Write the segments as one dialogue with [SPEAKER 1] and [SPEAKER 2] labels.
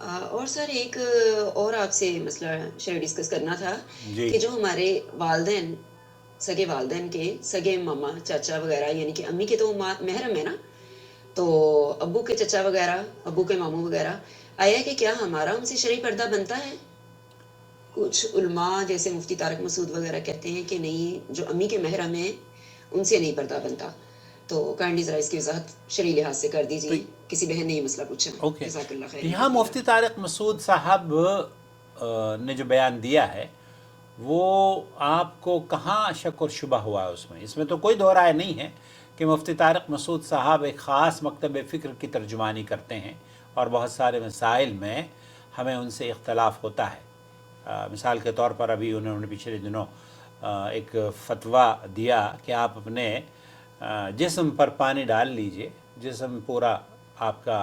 [SPEAKER 1] اور سر ایک اور آپ سے مسئلہ شاید ڈسکس کرنا تھا
[SPEAKER 2] جی
[SPEAKER 1] کہ جو ہمارے والدین، سگے والدین کے سگے ماما چاچا وغیرہ، یعنی کہ امی کے تو محرم ہے نا، تو ابو کے چچا وغیرہ، ابو کے ماموں وغیرہ، آیا کہ کیا ہمارا ان سے شرعی پردہ بنتا ہے؟ کچھ علماء جیسے مفتی طارق مسعود وغیرہ کہتے ہیں کہ نہیں، جو امی کے محرم ہیں ان سے نہیں پردہ بنتا. تو کائنڈلی ذرا اس کی وضاحت شرعی لحاظ سے کر
[SPEAKER 2] تو
[SPEAKER 1] دیجیے. کسی بہن نے یہ مسئلہ پوچھا.
[SPEAKER 2] اوکے،
[SPEAKER 1] جزاک اللہ خیر
[SPEAKER 2] یہاں
[SPEAKER 1] کثیرا.
[SPEAKER 2] مفتی طارق مسعود صاحب نے جو بیان دیا ہے وہ آپ کو کہاں شک اور شبہ ہوا ہے اس میں تو کوئی دو رائے نہیں ہے کہ مفتی طارق مسعود صاحب ایک خاص مکتب فکر کی ترجمانی کرتے ہیں اور بہت سارے مسائل میں ہمیں ان سے اختلاف ہوتا ہے. مثال کے طور پر ابھی انہوں نے پچھلے دنوں ایک فتویٰ دیا کہ آپ اپنے جسم پر پانی ڈال لیجئے، جسم پورا آپ کا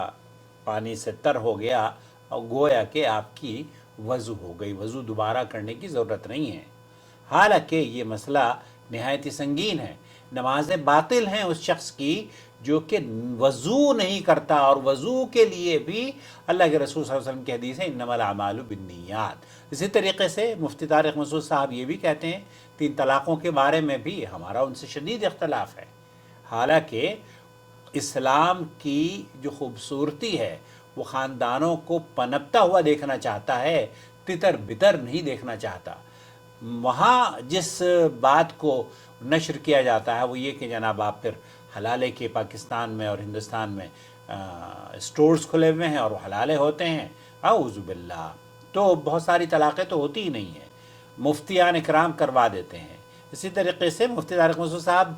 [SPEAKER 2] پانی سے تر ہو گیا اور گویا کہ آپ کی وضو ہو گئی، وضو دوبارہ کرنے کی ضرورت نہیں ہے. حالانکہ یہ مسئلہ نہایت ہی سنگین ہے. نمازیں باطل ہیں اس شخص کی جو کہ وضو نہیں کرتا، اور وضو کے لیے بھی اللہ کے رسول صلی اللہ علیہ وسلم کی حدیث ہے انما الاعمال بالنیات. اسی طریقے سے مفتی طارق مسعود صاحب یہ بھی کہتے ہیں 3 طلاقوں کے بارے میں بھی ہمارا ان سے شدید اختلاف ہے. حالانکہ اسلام کی جو خوبصورتی ہے وہ خاندانوں کو پنپتا ہوا دیکھنا چاہتا ہے، تتر بتر نہیں دیکھنا چاہتا. وہاں جس بات کو نشر کیا جاتا ہے وہ یہ کہ جناب آپ پھر حلالے کے پاکستان میں اور ہندوستان میں سٹورز کھلے ہوئے ہیں اور وہ حلالے ہوتے ہیں. اعوذ باللہ. تو بہت ساری طلاقیں تو ہوتی ہی نہیں ہیں، مفتیان اکرام کروا دیتے ہیں. اسی طریقے سے مفتی طارق مسعود صاحب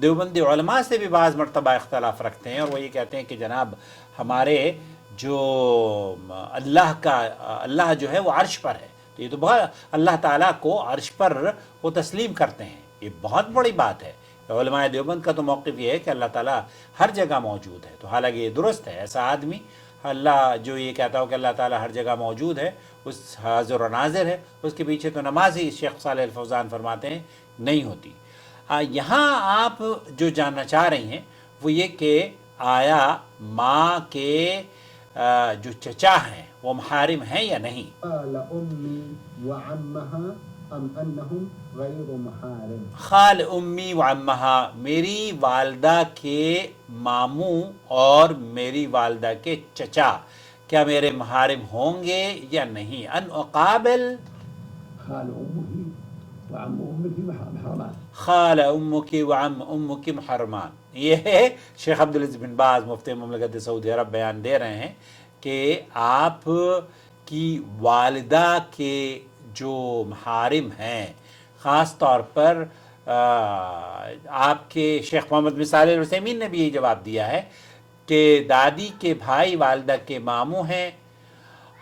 [SPEAKER 2] دیوبندی علماء سے بھی بعض مرتبہ اختلاف رکھتے ہیں، اور وہ یہ کہتے ہیں کہ جناب ہمارے جو اللہ جو ہے وہ عرش پر ہے. تو یہ تو بہت اللہ تعالیٰ کو عرش پر وہ تسلیم کرتے ہیں، یہ بہت بڑی بات ہے. علماء دیوبند کا تو موقف یہ ہے کہ اللہ تعالیٰ ہر جگہ موجود ہے. تو حالانکہ یہ درست ہے، ایسا آدمی اللہ جو یہ کہتا ہو کہ اللہ تعالیٰ ہر جگہ موجود ہے، اس حاضر و ناظر ہے، اس کے پیچھے تو نماز ہی شیخ صالح الفوزان فرماتے ہیں نہیں ہوتی. یہاں آپ جو جاننا چاہ رہی ہیں وہ یہ کہ آیا ماں کے جو چچا ہیں وہ محارم ہیں یا نہیں.
[SPEAKER 3] قال أمي وعمها أم أنهم غير محارم.
[SPEAKER 2] خال امی و عمہا، میری والدہ کے ماموں اور میری والدہ کے چچا کیا میرے محارم ہوں گے یا نہیں. ان اقابل
[SPEAKER 3] خال أمه وعم أمك محرمان.
[SPEAKER 2] خال امک و عم امک محرمان. یہ ہے شیخ عبدالعزیز بن باز مفتی مملکت سعودی عرب بیان دے رہے ہیں کہ آپ کی والدہ کے جو محارم ہیں، خاص طور پر آپ کے شیخ محمد بن صالح العثیمین نے بھی یہ جواب دیا ہے کہ دادی کے بھائی والدہ کے ماموں ہیں،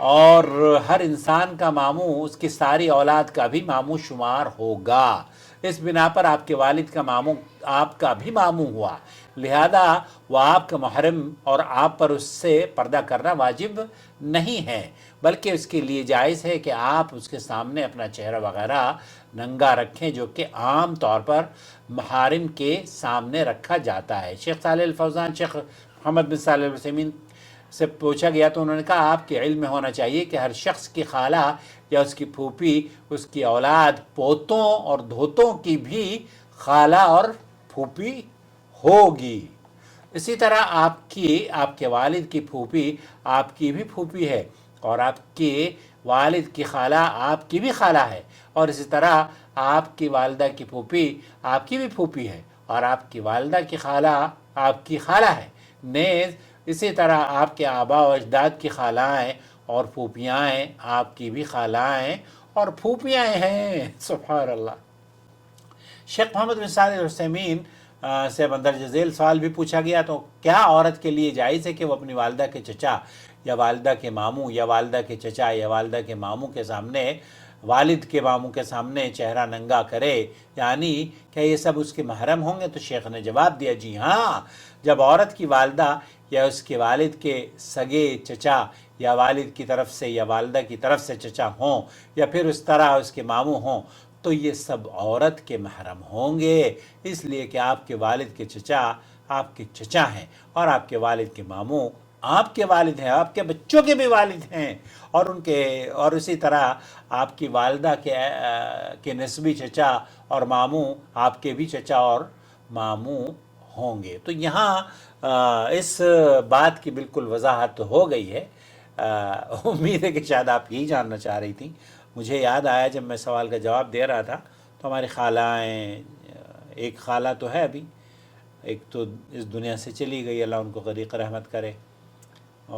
[SPEAKER 2] اور ہر انسان کا ماموں اس کی ساری اولاد کا بھی ماموں شمار ہوگا. اس بنا پر آپ کے والد کا ماموں آپ کا بھی ماموں ہوا، لہذا وہ آپ کا محرم اور آپ پر اس سے پردہ کرنا واجب نہیں ہے، بلکہ اس کے لیے جائز ہے کہ آپ اس کے سامنے اپنا چہرہ وغیرہ ننگا رکھیں، جو کہ عام طور پر محارم کے سامنے رکھا جاتا ہے. شیخ صالح الفوزان، شیخ محمد بن صالح العثیمین سے پوچھا گیا تو انہوں نے کہا آپ کے علم میں ہونا چاہیے کہ ہر شخص کی خالہ یا اس کی پھوپھی، اس کی اولاد پوتوں اور دھوتوں کی بھی خالہ اور پھوپھی ہوگی. اسی طرح آپ کے والد کی پھوپھی آپ کی بھی پھوپھی ہے، اور آپ کے والد کی خالہ آپ کی بھی خالہ ہے، اور اسی طرح آپ کی والدہ کی پھوپھی آپ کی بھی پھوپھی ہے، اور آپ کی والدہ کی خالہ آپ کی خالہ ہے. نیز اسی طرح آپ کے آبا و اجداد کی خالائیں اور پھوپھیاں آپ کی بھی خالائیں اور پھوپھیاں ہیں. سبحان اللہ. شیخ محمد بن صالح العثیمین سے مندرجہ ذیل سوال بھی پوچھا گیا تو کیا عورت کے لیے جائز ہے کہ وہ اپنی والدہ کے چچا یا والدہ کے ماموں یا والدہ کے چچا یا والدہ کے ماموں کے سامنے، والد کے ماموں کے سامنے چہرہ ننگا کرے، یعنی کیا یہ سب اس کے محرم ہوں گے؟ تو شیخ نے جواب دیا جی ہاں، جب عورت کی والدہ یا اس کے والد کے سگے چچا یا والد کی طرف سے یا والدہ کی طرف سے چچا ہوں یا پھر اس طرح اس کے ماموں ہوں تو یہ سب عورت کے محرم ہوں گے، اس لیے کہ آپ کے والد کے چچا آپ کے چچا ہیں اور آپ کے والد کے ماموں آپ کے والد ہیں، آپ کے بچوں کے بھی والد ہیں، اور اسی طرح آپ کی والدہ کے نسبی چچا اور ماموں آپ کے بھی چچا اور ماموں ہوں گے۔ تو یہاں اس بات کی بالکل وضاحت ہو گئی ہے۔ امید ہے کہ شاید آپ یہی جاننا چاہ رہی تھیں۔ مجھے یاد آیا جب میں سوال کا جواب دے رہا تھا تو ہماری خالائیں، ایک خالہ تو ہے ابھی، ایک تو اس دنیا سے چلی گئی، اللہ ان کو غریق رحمت کرے،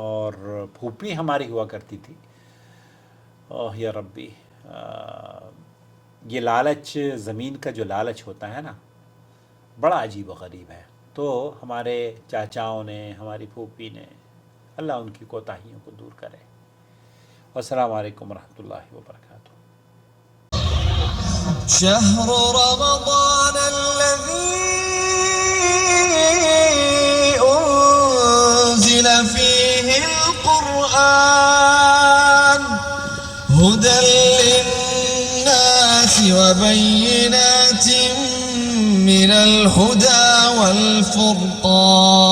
[SPEAKER 2] اور پھوپھی ہماری ہوا کرتی تھی۔ اوہ یا ربی، یہ لالچ، زمین کا جو لالچ ہوتا ہے نا، بڑا عجیب و غریب ہے۔ تو ہمارے چاچاؤں نے، ہماری پھوپھی نے، اللہ ان کی کوتاہیوں کو دور کرے۔ والسلام علیکم ورحمۃ اللہ وبرکاتہ۔
[SPEAKER 4] شهر رمضان الذي أنزل فيه القرآن هدى للناس وبينات من الهدى والفرقان